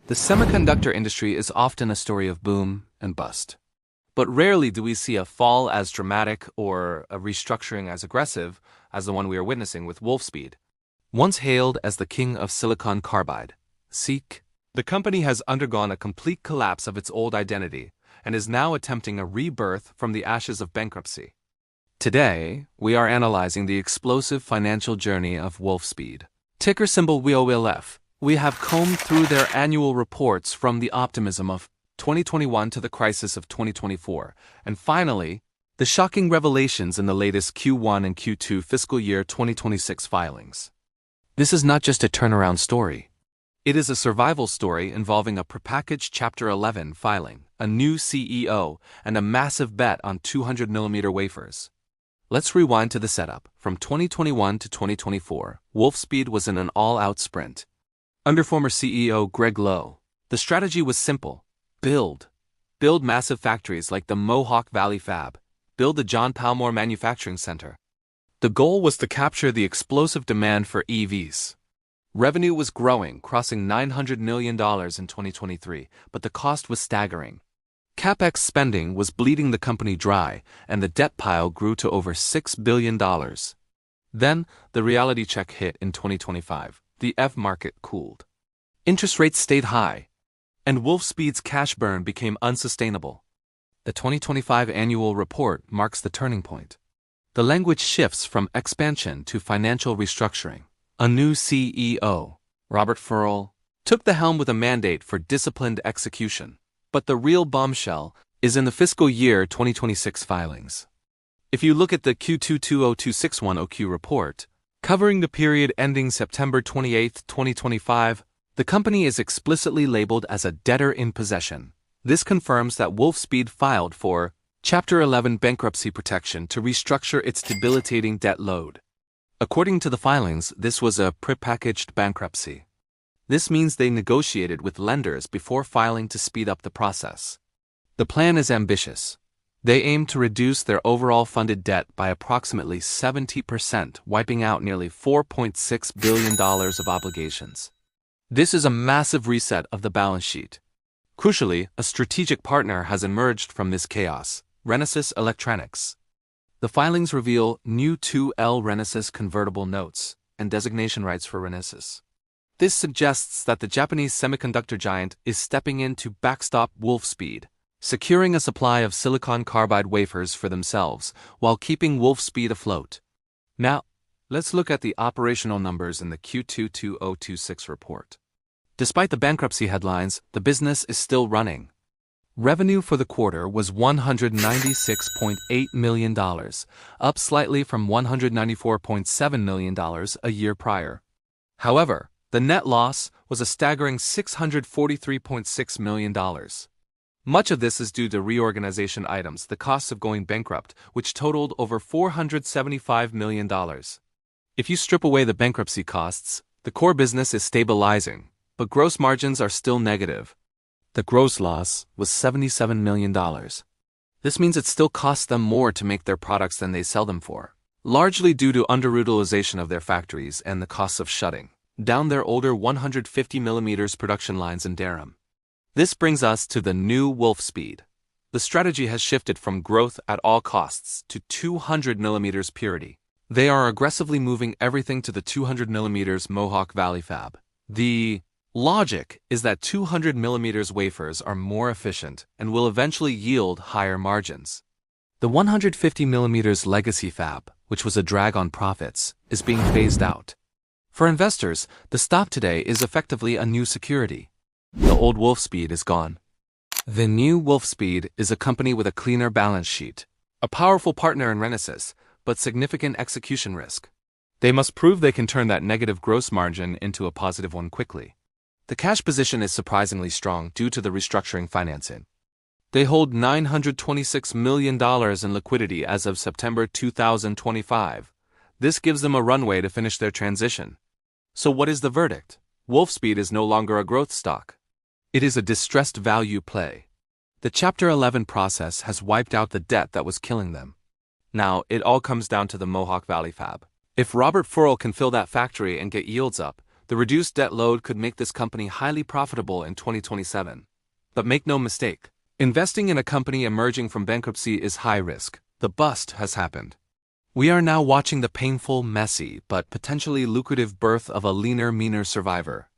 The semiconductor industry is often a story of boom and bust. But rarely do we see a fall as dramatic or a restructuring as aggressive as the one we are witnessing with Wolfspeed. Once hailed as the king of silicon carbide, SiC, the company has undergone a complete collapse of its old identity and is now attempting a rebirth from the ashes of bankruptcy. Today, we are analyzing the explosive financial journey of Wolfspeed. Ticker symbol WOLF. We have combed through their annual reports from the optimism of 2021 to the crisis of 2024, and finally, the shocking revelations in the latest Q1 and Q2 fiscal year 2026 filings. This is not just a turnaround story. It is a survival story involving a prepackaged Chapter 11 filing, a new CEO, and a massive bet on 200mm wafers. Let's rewind to the setup. From 2021 to 2024, Wolfspeed was in an all-out sprint. Under former CEO Gregg Lowe, the strategy was simple. Build massive factories like the Mohawk Valley Fab. Build the John Palmore Manufacturing Center. The goal was to capture the explosive demand for EVs. Revenue was growing, crossing $900 million in 2023, but the cost was staggering. CapEx spending was bleeding the company dry, and the debt pile grew to over $6 billion. Then, the reality check hit in 2025. The F market cooled. Interest rates stayed high, and Wolfspeed's cash burn became unsustainable. The 2025 annual report marks the turning point. The language shifts from expansion to financial restructuring. A new CEO, Robert Feurle, took the helm with a mandate for disciplined execution. But the real bombshell is in the fiscal year 2026 filings. If you look at the Q2 2026 OQ report, covering the period ending September 28, 2025, the company is explicitly labeled as a debtor-in-possession. This confirms that Wolfspeed filed for Chapter 11 bankruptcy protection to restructure its debilitating debt load. According to the filings, this was a prepackaged bankruptcy. This means they negotiated with lenders before filing to speed up the process. The plan is ambitious. They aim to reduce their overall funded debt by approximately 70%, wiping out nearly $4.6 billion of obligations. This is a massive reset of the balance sheet. Crucially, a strategic partner has emerged from this chaos, Renesas Electronics. The filings reveal new 2L Renesas convertible notes and designation rights for Renesas. This suggests that the Japanese semiconductor giant is stepping in to backstop Wolfspeed, securing a supply of silicon carbide wafers for themselves while keeping Wolfspeed afloat. Now, let's look at the operational numbers in the Q2 2026 report. Despite the bankruptcy headlines, the business is still running. Revenue for the quarter was $196.8 million, up slightly from $194.7 million a year prior. However, the net loss was a staggering $643.6 million. Much of this is due to reorganization items, the costs of going bankrupt, which totaled over $475 million. If you strip away the bankruptcy costs, the core business is stabilizing, but gross margins are still negative. The gross loss was $77 million. This means it still costs them more to make their products than they sell them for, largely due to underutilization of their factories and the costs of shutting down their older 150mm production lines in Durham. This brings us to the new Wolfspeed. The strategy has shifted from growth at all costs to 200mm purity. They are aggressively moving everything to the 200mm Mohawk Valley Fab. The logic is that 200mm wafers are more efficient and will eventually yield higher margins. The 150mm legacy fab, which was a drag on profits, is being phased out. For investors, the stock today is effectively a new security. The old Wolfspeed is gone. The new Wolfspeed is a company with a cleaner balance sheet, a powerful partner in Renesas, but significant execution risk. They must prove they can turn that negative gross margin into a positive one quickly. The cash position is surprisingly strong due to the restructuring financing. They hold $926 million in liquidity as of September 2025. This gives them a runway to finish their transition. So what is the verdict? Wolfspeed is no longer a growth stock. It is a distressed value play. The Chapter 11 process has wiped out the debt that was killing them. Now, it all comes down to the Mohawk Valley Fab. If Robert Feurle can fill that factory and get yields up, The reduced debt load could make this company highly profitable in 2027. But make no mistake, investing in a company emerging from bankruptcy is high risk. The bust has happened. We are now watching the painful, messy, but potentially lucrative birth of a leaner, meaner survivor.